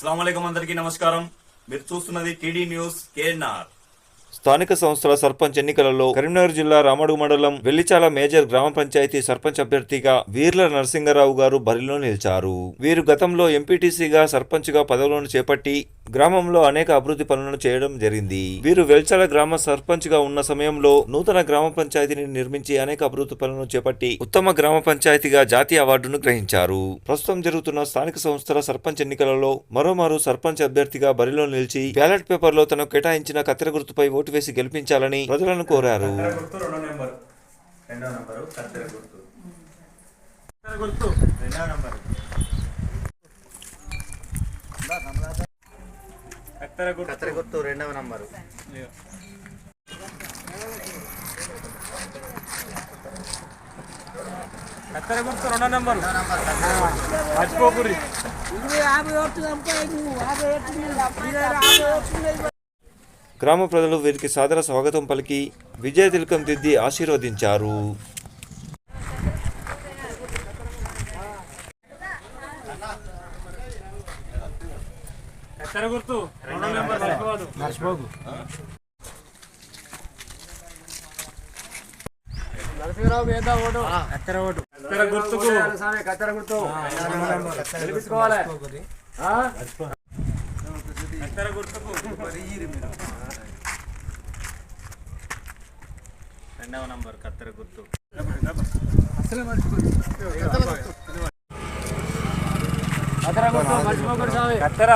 అస్సలాము అలైకుం అందరికీ నమస్కారం. మీరు చూస్తున్నది టీడీ న్యూస్ కేఎన్ఆర్. స్థానిక సంస్థల సర్పంచ్ ఎన్నికలలో కరీంనగర్ జిల్లా రామడుగు మండలం వెల్లిచాల మేజర్ గ్రామ పంచాయతీ సర్పంచ్ అభ్యర్థిగా వీర్ల నరసింగరావు గారు బరిలో నిలిచారు. వీరు గతంలో ఎంపీటీసీగా సర్పంచ్ గా పదవులను చేపట్టి గ్రామంలో అనేక అభివృద్ధి పనులను చేయడం జరిగింది. వీరు వెల్చాల గ్రామ సర్పంచ్ గా ఉన్న సమయంలో నూతన గ్రామ పంచాయతీని నిర్మించి అనేక అభివృద్ధి పనులను చేపట్టి ఉత్తమ గ్రామ పంచాయతీగా జాతీయ అవార్డును గ్రహించారు. ప్రస్తుతం జరుగుతున్న స్థానిక సంస్థల సర్పంచ్ ఎన్నికలలో మరోమారు సర్పంచ్ అభ్యర్థిగా బరిలో నిలిచి బ్యాలెట్ పేపర్ లో తనకు కేటాయించిన కత్తెర గుర్తుపై ఓటు వేసి గెలిపించాలని ప్రజలను కోరారు. కత్తెర గుర్తు రెండవ నంబరు. కత్తెర గుర్తు రెండో నంబరు మర్చిపోకుర్రి. గ్రామ ప్రజలు వీరికి సాదర స్వాగతం పలికి విజయ తిలకం దిద్ది ఆశీర్వదించారు. కత్తెర గుర్తు రెండో నంబర్ మర్చిపోకు. నరసింహరావు వేద ఓటు కత్తెర ఓటు కత్తెర గుర్తుకు కత్తెర గుర్తు గెలిపించుకోవాలి. కత్తెర గుర్తుకు రెండవ నంబర్ కత్తెర గుర్తు. కత్తెర గుర్తు మర్చిపోకూడదు స్వామి. కత్తెర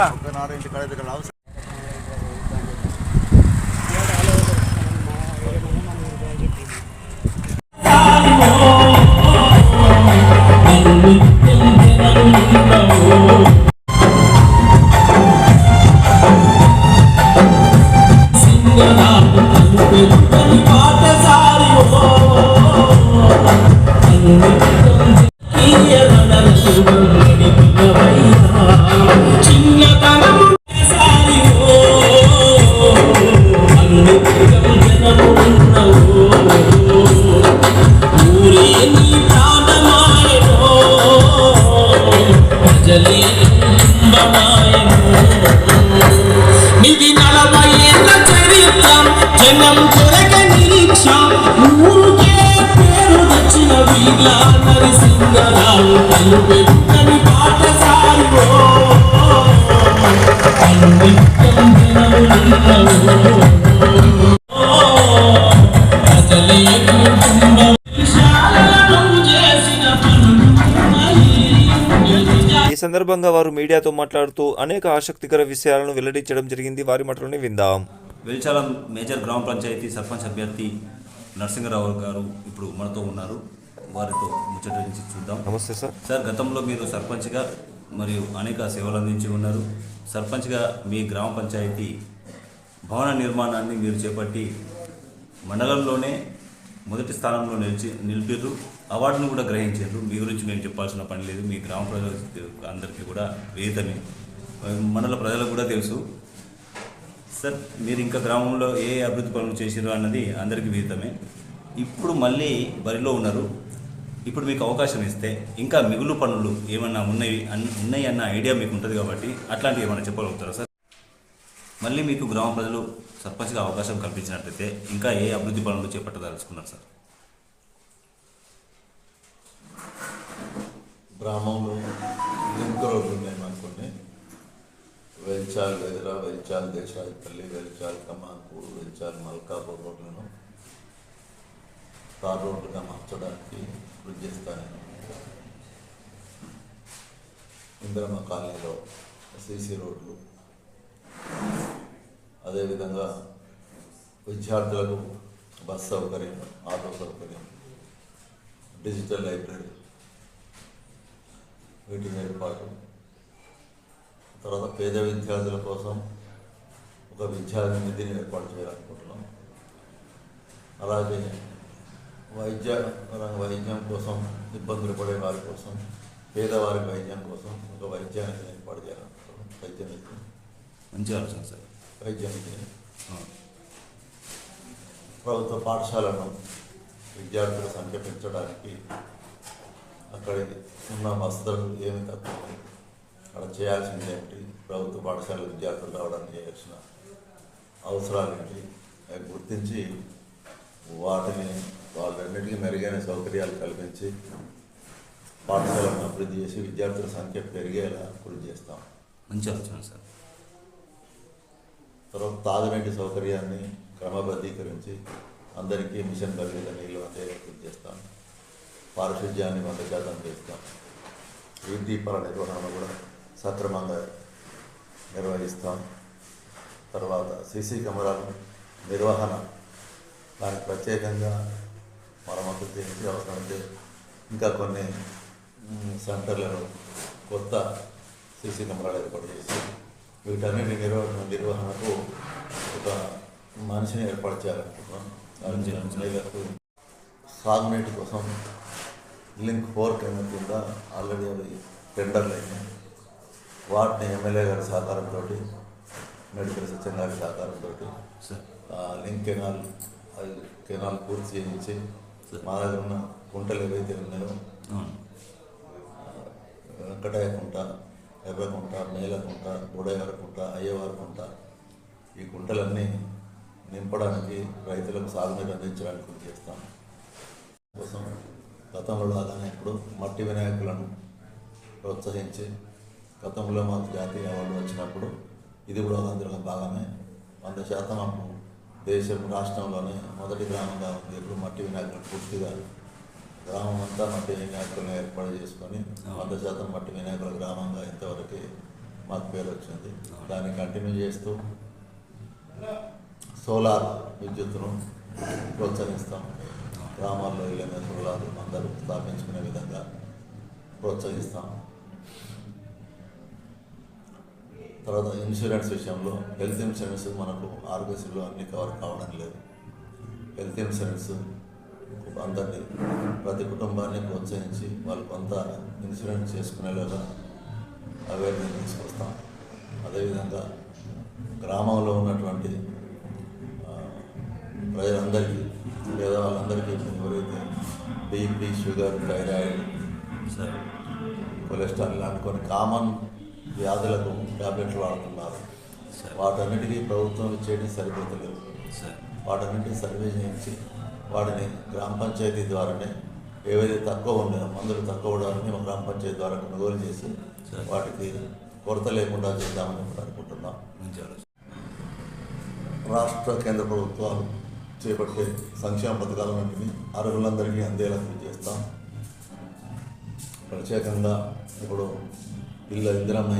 ఈ సందర్భంగా వారు మీడియాతో మాట్లాడుతూ అనేక ఆసక్తికర విషయాలను వెల్లడించడం జరిగింది. వారి మాటలోనే విందాం. వెల్చాల మేజర్ గ్రామ పంచాయతీ సర్పంచ్ అభ్యర్థి నరసింగరావు గారు ఇప్పుడు మనతో ఉన్నారు. వారితో ముచ్చట నుంచి చూద్దాం. నమస్తే సార్. సార్, గతంలో మీరు సర్పంచ్గా మరియు అనేక సేవలు అందించి ఉన్నారు. సర్పంచ్గా మీ గ్రామ పంచాయతీ భవన నిర్మాణాన్ని మీరు చేపట్టి మండలంలోనే మొదటి స్థానంలో నిలిపిర్రు. అవార్డును కూడా గ్రహించారు. మీ గురించి నేను చెప్పాల్సిన పని లేదు. మీ గ్రామ ప్రజల అందరికీ కూడా వేదితమే, మండల ప్రజలకు కూడా తెలుసు. సార్, మీరు ఇంకా గ్రామంలో ఏ అభివృద్ధి పనులు చేసారు అన్నది అందరికీ విదితమే. ఇప్పుడు మళ్ళీ బరిలో ఉన్నారు. ఇప్పుడు మీకు అవకాశం ఇస్తే ఇంకా మిగులు పనులు ఏమన్నా ఉన్నాయి అన్న ఐడియా మీకు ఉంటుంది కాబట్టి అట్లాంటివి ఏమైనా చెప్పగలుగుతారా సార్? మళ్ళీ మీకు గ్రామ ప్రజలు సర్పంచ్గా అవకాశం కల్పించినట్లయితే ఇంకా ఏ అభివృద్ధి పనులు చేపట్టదలుచుకున్నారు సార్? గ్రామంలో లింక్ రోడ్లు ఉన్నాయి అనుకోండి. వెల్చాల్ వెదిరా, వెల్చాల్ దేశాయిపల్లి, వెల్చాల్ కమాన్పూర్, వెల్చాల్ మల్కాపూర్ రోడ్లను తార్ రోడ్లుగా మార్చడానికి కృషి చేస్తాను. ఇంద్రమ్మ కాలనీలో సీసీ రోడ్లు, అదేవిధంగా విద్యార్థులకు బస్ సౌకర్యం, ఆటో సౌకర్యం, డిజిటల్ లైబ్రరీ వీటిని ఏర్పాటు, తర్వాత పేద విద్యార్థుల కోసం ఒక విద్యార్థి నిధిని ఏర్పాటు చేయాలనుకుంటున్నాం. అలాగే వైద్యం కోసం ఇబ్బందులు పడే వారి కోసం, పేదవారి వైద్యం కోసం ఒక వైద్యానికి ఏర్పాటు చేయాలనుకుంటున్నాం. వైద్య నిధి మంచి ఆలోచన సార్. వైద్య నిధి ప్రభుత్వ పాఠశాలను విద్యార్థుల సంఖ్య పెంచడానికి అక్కడికి ఉన్న వసతులు ఏమి తక్కువ అక్కడ చేయాల్సింది ఏంటి, ప్రభుత్వ పాఠశాల విద్యార్థులు రావడానికి చేయాల్సిన అవసరాలు ఏంటి అవి గుర్తించి వాటిని వాళ్ళన్నిటికీ మెరుగైన సౌకర్యాలు కల్పించి పాఠశాలను అభివృద్ధి చేసి విద్యార్థుల సంఖ్య పెరిగేలా కృషి చేస్తాం. మంచి ఆలోచన సార్. తర్వాత తాగునీటి సౌకర్యాన్ని క్రమబద్ధీకరించి అందరికీ మిషన్ భగీరథ నీళ్ళు అందేలా కృషి చేస్తాం. పారిశుధ్యాన్ని 100% చేస్తాం. వీధి దీపాల నిర్వహణ కూడా సక్రమంగా నిర్వహిస్తాం. తర్వాత సీసీ కెమెరాల నిర్వహణ దానికి ప్రత్యేకంగా మరమ్మతు చేసి అవసరమైతే ఇంకా కొన్ని సెంటర్లను కొత్త సీసీ కెమెరాలు ఏర్పాటు చేసి వీటన్నిటి నిర్వహణకు ఒక మనిషిని ఏర్పాటు చేయాలనుకుంటున్నాం. సాగునీటి కోసం లింక్ 4 కింద కింద ఆల్రెడీ అవి టెండర్లు అయినాయి. వాటిని ఎమ్మెల్యే గారి సహకారంతో, మెడికల్ సచిన్ గారి సహకారంతో లింక్ కెనాల్ పూర్తి చేయించి మా దగ్గర ఉన్న కుంటలు ఏవైతే ఉన్నాయో వెంకటయ్య కుంట, ఎర్రకుంట, మేలకుంట, బుడయారు కుంట, అయ్యవారి కుంట, ఈ కుంటలన్నీ నింపడానికి రైతులకు సాగునీరు అందించడానికి కృషి చేస్తాం. కోసం గతంలో లాగానే ఇప్పుడు మట్టి వినాయకులను ప్రోత్సహించి గతంలో మాకు జాతీయ అవార్డు వచ్చినప్పుడు ఇది కూడా అందులో భాగమే 100% మాకు దేశం రాష్ట్రంలోనే మొదటి గ్రామంగా ఉంది. ఇప్పుడు మట్టి వినాయకులు పూర్తిగా గ్రామం అంతా మట్టి వినాయకులను ఏర్పాటు చేసుకొని 100% మట్టి వినాయకుల గ్రామంగా ఇంతవరకు మాకు పేరు వచ్చింది. దాన్ని కంటిన్యూ చేస్తూ సోలార్ విద్యుత్తును ప్రోత్సహిస్తాం. గ్రామాల్లో ఇళ్ళ సోలార్ అందరూ స్థాపించుకునే విధంగా ప్రోత్సహిస్తాం. తర్వాత ఇన్సూరెన్స్ విషయంలో హెల్త్ ఇన్సూరెన్స్ మనకు ఆరోగ్యశ్రీలో అన్ని కవర్ కావడం లేదు. హెల్త్ ఇన్సూరెన్స్ అందరినీ ప్రతి కుటుంబాన్ని ప్రోత్సహించి వాళ్ళు కొంత ఇన్సూరెన్స్ చేసుకునేలాగా అవేర్నెస్ తీసుకొస్తాం. అదేవిధంగా గ్రామంలో ఉన్నటువంటి ప్రజలందరికీ లేదా వాళ్ళందరికీ ఎవరైతే బీపీ, షుగర్, థైరాయిడ్, కొలెస్ట్రాల్ లాంటి కొన్ని కామన్ వ్యాధులకు ట్యాబ్లెట్లు వాడుతున్నారు. వాటన్నిటికీ ప్రభుత్వం ఇచ్చేటి సరిపోతలేదు. వాటన్నిటిని సర్వే చేయించి వాటిని గ్రామ పంచాయతీ ద్వారానే ఏవైతే తక్కువ ఉన్నాయో మందులు తక్కువ అవడాలని గ్రామ పంచాయతీ ద్వారా కొనుగోలు చేసి వాటికి కొరత లేకుండా చేద్దామని అనుకుంటున్నాం. రాష్ట్ర కేంద్ర ప్రభుత్వాలు చేపట్టే సంక్షేమ పథకాలన్నింటినీ అర్హులందరికీ అందేలా కృషి చేస్తాం. ప్రత్యేకంగా ఇప్పుడు ఇందిరమ్మ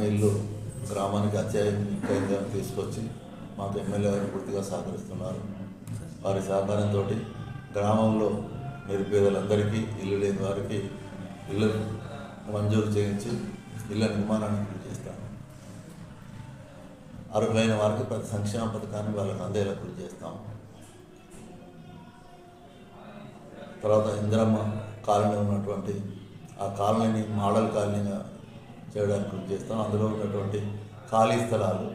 ఇల్లు గ్రామానికి అత్యాధికంగా తీసుకొచ్చి మాకు ఎమ్మెల్యే గారు పూర్తిగా సహకరిస్తున్నారు. వారి సహకారంతో గ్రామంలో నిరుపేదలందరికీ, ఇల్లు లేని వారికి ఇల్లు మంజూరు చేయించి ఇళ్ళ నిర్మాణానికి కృషి చేస్తాను. అర్హులైన వారికి ప్రతి సంక్షేమ పథకాన్ని వాళ్ళకి అందేలా కృషి చేస్తాం. తర్వాత ఇందిరమ్మ కాలనీ ఉన్నటువంటి ఆ కాలనీని మోడల్ కాలనీగా చేయడానికి కృషి చేస్తాం. అందులో ఉన్నటువంటి ఖాళీ స్థలాలు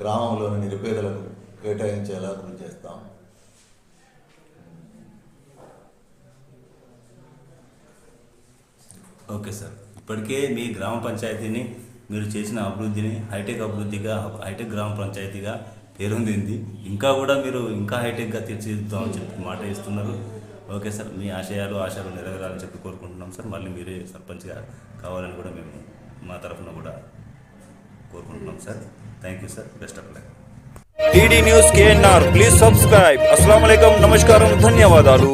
గ్రామంలోని నిరుపేదలకు కేటాయించేలా కృషి చేస్తాం. ఓకే సార్, ఇప్పటికే మీ గ్రామ పంచాయతీని మీరు చేసిన అభివృద్ధిని హైటెక్ గ్రామ పంచాయతీగా పేరొందింది. ఇంకా కూడా మీరు ఇంకా హైటెక్గా తీర్చిదిద్దామని చెప్పి మాట ఇస్తున్నారు. ఓకే సార్, మీ ఆశయాలు నెరవేరాలని చెప్పి కోరుకుంటున్నాం సార్. మళ్ళీ మీరే సర్పంచ్గా కావాలని కూడా మేము మా తరఫున కూడా కోరుకుంటున్నాం sir. Thank you sir, best of luck. TD news KNR, please subscribe. అస్సలాము అలైకుం, నమస్కారం, ధన్యవాదాలు.